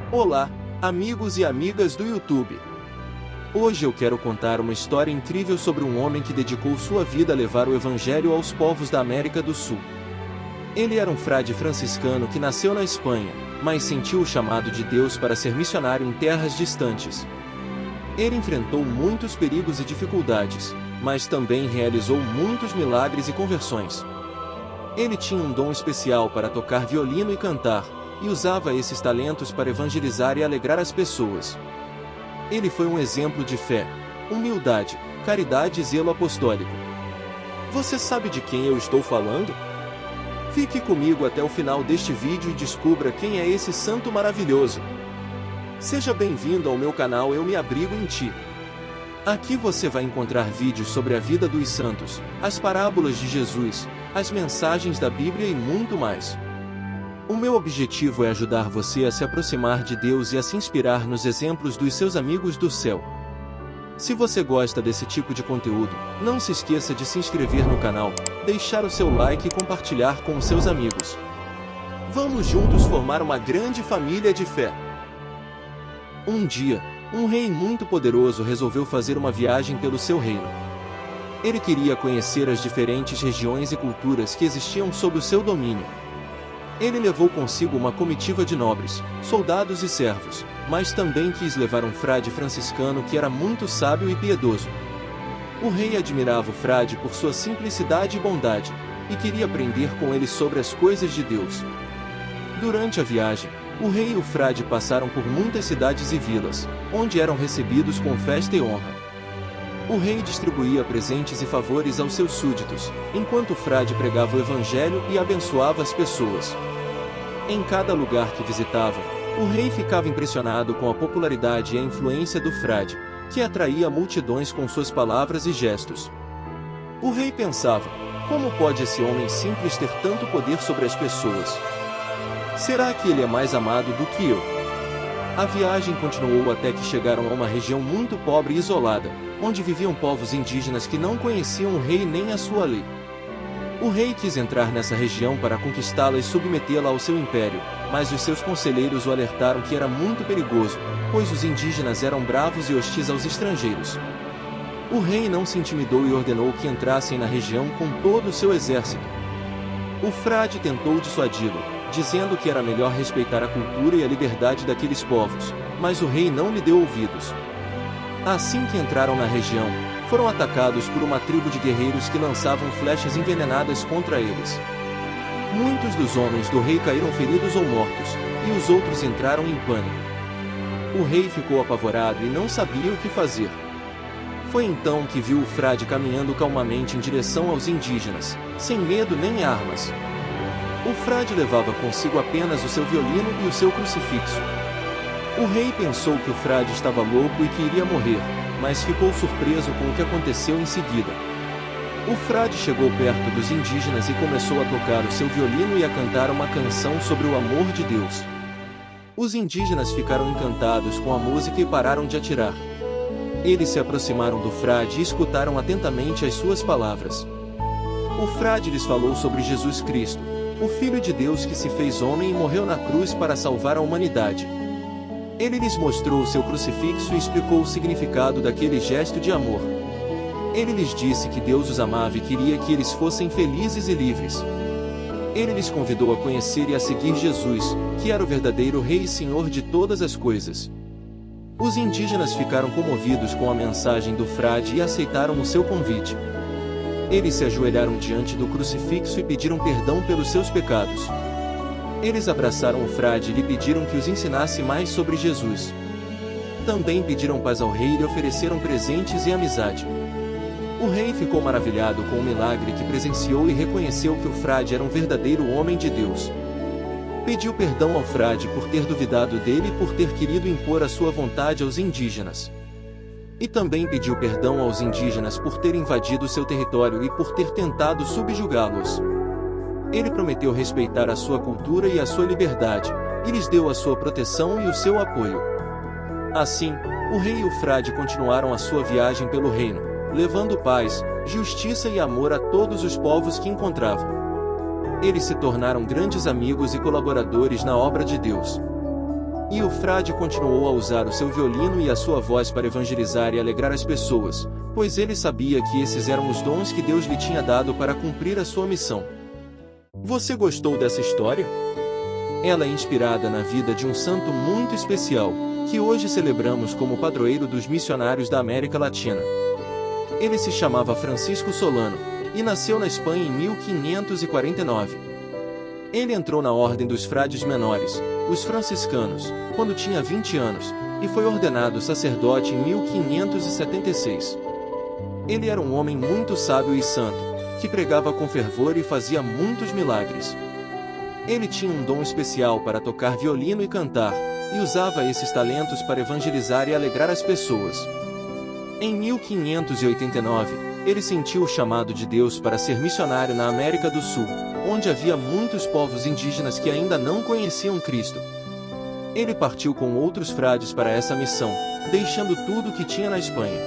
Olá, amigos e amigas do YouTube. Hoje eu quero contar uma história incrível sobre um homem que dedicou sua vida a levar o Evangelho aos povos da América do Sul. Ele era um frade franciscano que nasceu na Espanha, mas sentiu o chamado de Deus para ser missionário em terras distantes. Ele enfrentou muitos perigos e dificuldades, mas também realizou muitos milagres e conversões. Ele tinha um dom especial para tocar violino e cantar, e usava esses talentos para evangelizar e alegrar as pessoas. Ele foi um exemplo de fé, humildade, caridade e zelo apostólico. Você sabe de quem eu estou falando? Fique comigo até o final deste vídeo e descubra quem é esse santo maravilhoso. Seja bem-vindo ao meu canal Eu Me Abrigo em Ti. Aqui você vai encontrar vídeos sobre a vida dos santos, as parábolas de Jesus, as mensagens da Bíblia e muito mais. O meu objetivo é ajudar você a se aproximar de Deus e a se inspirar nos exemplos dos seus amigos do céu. Se você gosta desse tipo de conteúdo, não se esqueça de se inscrever no canal, deixar o seu like e compartilhar com os seus amigos. Vamos juntos formar uma grande família de fé. Um dia, um rei muito poderoso resolveu fazer uma viagem pelo seu reino. Ele queria conhecer as diferentes regiões e culturas que existiam sob o seu domínio. Ele levou consigo uma comitiva de nobres, soldados e servos, mas também quis levar um frade franciscano que era muito sábio e piedoso. O rei admirava o frade por sua simplicidade e bondade, e queria aprender com ele sobre as coisas de Deus. Durante a viagem, o rei e o frade passaram por muitas cidades e vilas, onde eram recebidos com festa e honra. O rei distribuía presentes e favores aos seus súditos, enquanto o frade pregava o evangelho e abençoava as pessoas. Em cada lugar que visitava, o rei ficava impressionado com a popularidade e a influência do frade, que atraía multidões com suas palavras e gestos. O rei pensava: como pode esse homem simples ter tanto poder sobre as pessoas? Será que ele é mais amado do que eu? A viagem continuou até que chegaram a uma região muito pobre e isolada, onde viviam povos indígenas que não conheciam o rei nem a sua lei. O rei quis entrar nessa região para conquistá-la e submetê-la ao seu império, mas os seus conselheiros o alertaram que era muito perigoso, pois os indígenas eram bravos e hostis aos estrangeiros. O rei não se intimidou e ordenou que entrassem na região com todo o seu exército. O frade tentou dissuadi-lo, dizendo que era melhor respeitar a cultura e a liberdade daqueles povos, mas o rei não lhe deu ouvidos. Assim que entraram na região, foram atacados por uma tribo de guerreiros que lançavam flechas envenenadas contra eles. Muitos dos homens do rei caíram feridos ou mortos, e os outros entraram em pânico. O rei ficou apavorado e não sabia o que fazer. Foi então que viu o frade caminhando calmamente em direção aos indígenas, sem medo nem armas. O frade levava consigo apenas o seu violino e o seu crucifixo. O rei pensou que o frade estava louco e que iria morrer, mas ficou surpreso com o que aconteceu em seguida. O frade chegou perto dos indígenas e começou a tocar o seu violino e a cantar uma canção sobre o amor de Deus. Os indígenas ficaram encantados com a música e pararam de atirar. Eles se aproximaram do frade e escutaram atentamente as suas palavras. O frade lhes falou sobre Jesus Cristo, o Filho de Deus que se fez homem e morreu na cruz para salvar a humanidade. Ele lhes mostrou o seu crucifixo e explicou o significado daquele gesto de amor. Ele lhes disse que Deus os amava e queria que eles fossem felizes e livres. Ele lhes convidou a conhecer e a seguir Jesus, que era o verdadeiro Rei e Senhor de todas as coisas. Os indígenas ficaram comovidos com a mensagem do frade e aceitaram o seu convite. Eles se ajoelharam diante do crucifixo e pediram perdão pelos seus pecados. Eles abraçaram o frade e lhe pediram que os ensinasse mais sobre Jesus. Também pediram paz ao rei e lhe ofereceram presentes e amizade. O rei ficou maravilhado com o milagre que presenciou e reconheceu que o frade era um verdadeiro homem de Deus. Pediu perdão ao frade por ter duvidado dele e por ter querido impor a sua vontade aos indígenas. E também pediu perdão aos indígenas por ter invadido seu território e por ter tentado subjugá-los. Ele prometeu respeitar a sua cultura e a sua liberdade, e lhes deu a sua proteção e o seu apoio. Assim, o rei e o frade continuaram a sua viagem pelo reino, levando paz, justiça e amor a todos os povos que encontravam. Eles se tornaram grandes amigos e colaboradores na obra de Deus. E o frade continuou a usar o seu violino e a sua voz para evangelizar e alegrar as pessoas, pois ele sabia que esses eram os dons que Deus lhe tinha dado para cumprir a sua missão. Você gostou dessa história? Ela é inspirada na vida de um santo muito especial, que hoje celebramos como padroeiro dos missionários da América Latina. Ele se chamava Francisco Solano, e nasceu na Espanha em 1549. Ele entrou na Ordem dos Frades Menores, os franciscanos, quando tinha 20 anos, e foi ordenado sacerdote em 1576. Ele era um homem muito sábio e santo, que pregava com fervor e fazia muitos milagres. Ele tinha um dom especial para tocar violino e cantar, e usava esses talentos para evangelizar e alegrar as pessoas. Em 1589, ele sentiu o chamado de Deus para ser missionário na América do Sul, onde havia muitos povos indígenas que ainda não conheciam Cristo. Ele partiu com outros frades para essa missão, deixando tudo o que tinha na Espanha.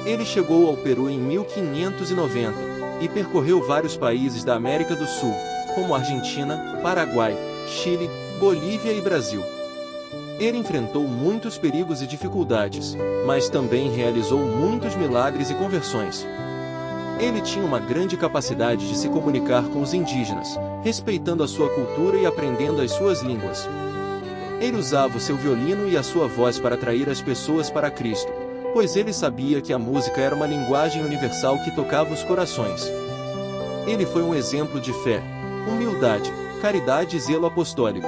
Ele chegou ao Peru em 1590, e percorreu vários países da América do Sul, como Argentina, Paraguai, Chile, Bolívia e Brasil. Ele enfrentou muitos perigos e dificuldades, mas também realizou muitos milagres e conversões. Ele tinha uma grande capacidade de se comunicar com os indígenas, respeitando a sua cultura e aprendendo as suas línguas. Ele usava o seu violino e a sua voz para atrair as pessoas para Cristo, pois ele sabia que a música era uma linguagem universal que tocava os corações. Ele foi um exemplo de fé, humildade, caridade e zelo apostólico.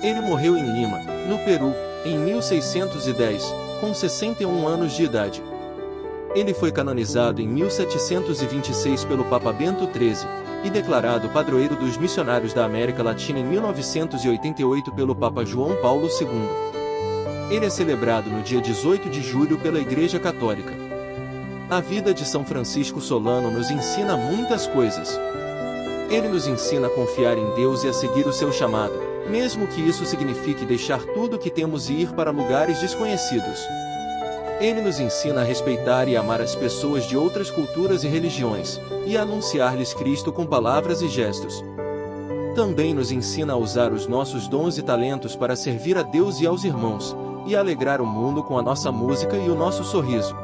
Ele morreu em Lima, no Peru, em 1610, com 61 anos de idade. Ele foi canonizado em 1726 pelo Papa Bento XIII, e declarado padroeiro dos missionários da América Latina em 1988 pelo Papa João Paulo II. Ele é celebrado no dia 18 de julho pela Igreja Católica. A vida de São Francisco Solano nos ensina muitas coisas. Ele nos ensina a confiar em Deus e a seguir o seu chamado, mesmo que isso signifique deixar tudo o que temos e ir para lugares desconhecidos. Ele nos ensina a respeitar e amar as pessoas de outras culturas e religiões, e a anunciar-lhes Cristo com palavras e gestos. Também nos ensina a usar os nossos dons e talentos para servir a Deus e aos irmãos, e a alegrar o mundo com a nossa música e o nosso sorriso.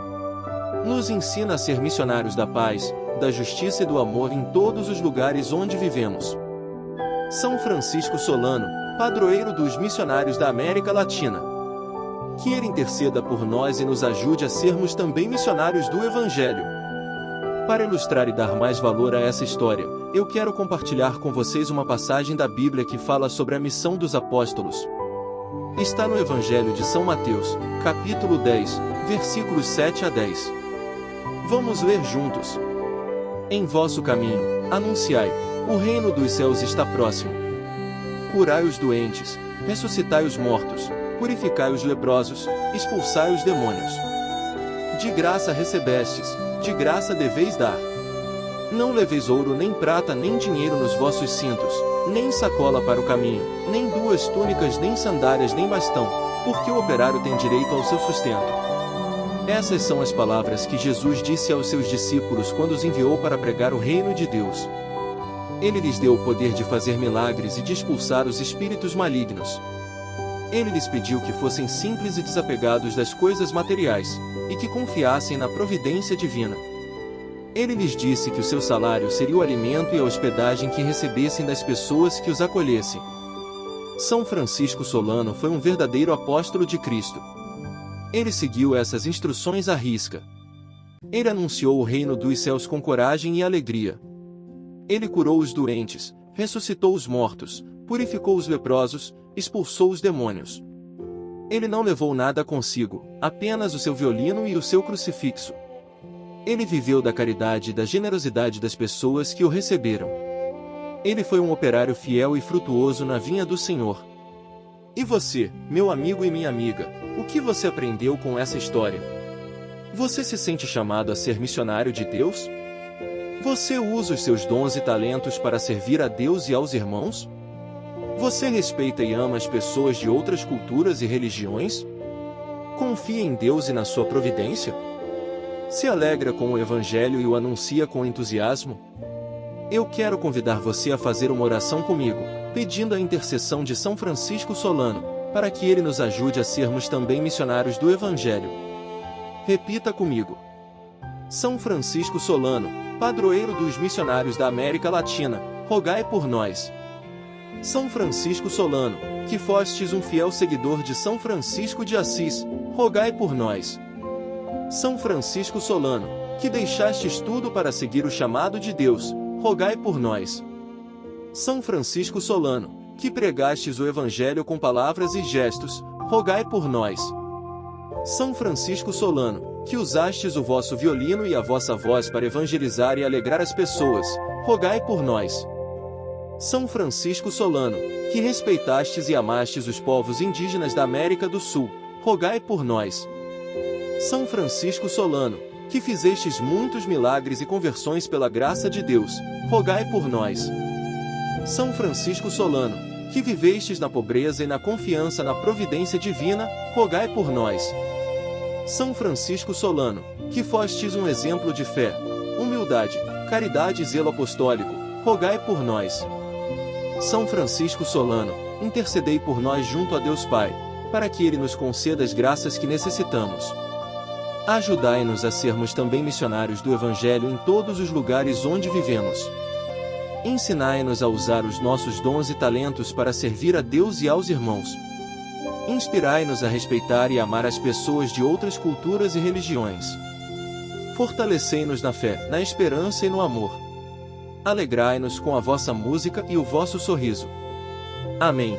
Nos ensina a ser missionários da paz, da justiça e do amor em todos os lugares onde vivemos. São Francisco Solano, padroeiro dos missionários da América Latina. Que ele interceda por nós e nos ajude a sermos também missionários do Evangelho. Para ilustrar e dar mais valor a essa história, eu quero compartilhar com vocês uma passagem da Bíblia que fala sobre a missão dos apóstolos. Está no Evangelho de São Mateus, capítulo 10, versículos 7 a 10. Vamos ler juntos. Em vosso caminho, anunciai, o reino dos céus está próximo. Curai os doentes, ressuscitai os mortos, purificai os leprosos, expulsai os demônios. De graça recebestes, de graça deveis dar. Não leveis ouro nem prata nem dinheiro nos vossos cintos, nem sacola para o caminho, nem duas túnicas nem sandálias nem bastão, porque o operário tem direito ao seu sustento. Essas são as palavras que Jesus disse aos seus discípulos quando os enviou para pregar o reino de Deus. Ele lhes deu o poder de fazer milagres e de expulsar os espíritos malignos. Ele lhes pediu que fossem simples e desapegados das coisas materiais, e que confiassem na providência divina. Ele lhes disse que o seu salário seria o alimento e a hospedagem que recebessem das pessoas que os acolhessem. São Francisco Solano foi um verdadeiro apóstolo de Cristo. Ele seguiu essas instruções à risca. Ele anunciou o reino dos céus com coragem e alegria. Ele curou os doentes, ressuscitou os mortos, purificou os leprosos, expulsou os demônios. Ele não levou nada consigo, apenas o seu violino e o seu crucifixo. Ele viveu da caridade e da generosidade das pessoas que o receberam. Ele foi um operário fiel e frutuoso na vinha do Senhor. E você, meu amigo e minha amiga, o que você aprendeu com essa história? Você se sente chamado a ser missionário de Deus? Você usa os seus dons e talentos para servir a Deus e aos irmãos? Você respeita e ama as pessoas de outras culturas e religiões? Confia em Deus e na sua providência? Se alegra com o Evangelho e o anuncia com entusiasmo? Eu quero convidar você a fazer uma oração comigo, pedindo a intercessão de São Francisco Solano, para que Ele nos ajude a sermos também missionários do Evangelho. Repita comigo. São Francisco Solano, padroeiro dos missionários da América Latina, rogai por nós. São Francisco Solano, que fostes um fiel seguidor de São Francisco de Assis, rogai por nós. São Francisco Solano, que deixastes tudo para seguir o chamado de Deus, rogai por nós. São Francisco Solano, que pregastes o Evangelho com palavras e gestos, rogai por nós. São Francisco Solano, que usastes o vosso violino e a vossa voz para evangelizar e alegrar as pessoas, rogai por nós. São Francisco Solano, que respeitastes e amastes os povos indígenas da América do Sul, rogai por nós. São Francisco Solano, que fizestes muitos milagres e conversões pela graça de Deus, rogai por nós. São Francisco Solano, que vivestes na pobreza e na confiança na providência divina, rogai por nós. São Francisco Solano, que fostes um exemplo de fé, humildade, caridade e zelo apostólico, rogai por nós. São Francisco Solano, intercedei por nós junto a Deus Pai, para que Ele nos conceda as graças que necessitamos. Ajudai-nos a sermos também missionários do Evangelho em todos os lugares onde vivemos. Ensinai-nos a usar os nossos dons e talentos para servir a Deus e aos irmãos. Inspirai-nos a respeitar e amar as pessoas de outras culturas e religiões. Fortalecei-nos na fé, na esperança e no amor. Alegrai-nos com a vossa música e o vosso sorriso. Amém.